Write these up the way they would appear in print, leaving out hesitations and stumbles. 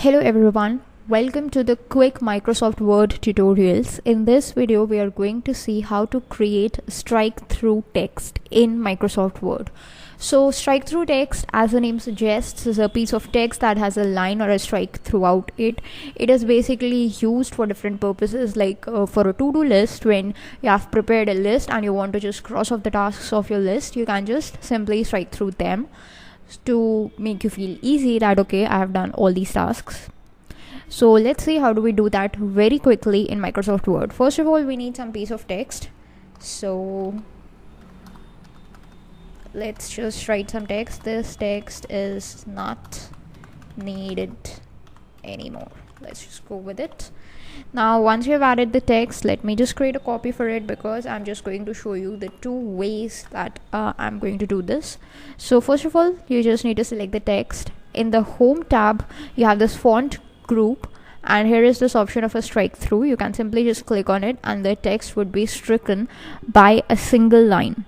Hello everyone, welcome to the quick Microsoft Word tutorials. In this video we are going to see how to create strike through text in Microsoft Word. So strike through text, as the name suggests, is a piece of text that has a line or a strike throughout it. It is basically used for different purposes, like for a to-do list. When you have prepared a list and you want to just cross off the tasks of your list, you can just simply strike through them to make you feel easy that okay, I have done all these tasks. So let's see how do we do that very quickly in Microsoft Word. First of all, we need some piece of text. So let's just write some text. This text is not needed anymore. Let's just go with it. Now once you have added the text, let me just create a copy for it, because I'm just going to show you the two ways that I'm going to do this. So first of all, you just need to select the text. In the home tab, you have this font group, and here is this option of a strike through. You can simply just click on it and the text would be stricken by a single line,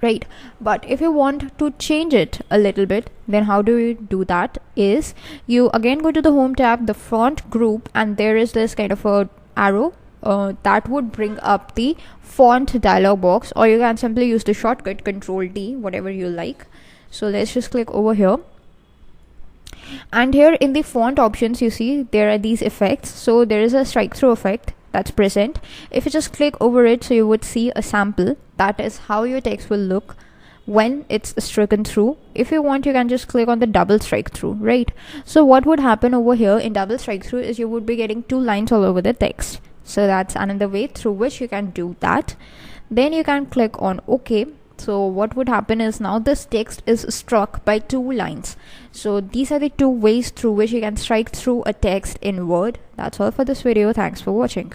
right? But if you want to change it a little bit, then how do you do that? Is you again go to the home tab, the font group, and there is this kind of a arrow that would bring up the font dialog box, or you can simply use the shortcut Control D, whatever you like. So let's just click over here, and here in the font options you see there are these effects. So there is a strike through effect that's present. If you just click over it, so you would see a sample. That is how your text will look when it's stricken through. If you want, you can just click on the double strike through, right? So what would happen over here in double strike through is you would be getting two lines all over the text. So that's another way through which you can do that. Then you can click on OK. So what would happen is now this text is struck by two lines. So these are the two ways through which you can strike through a text in Word. That's all for this video. Thanks for watching.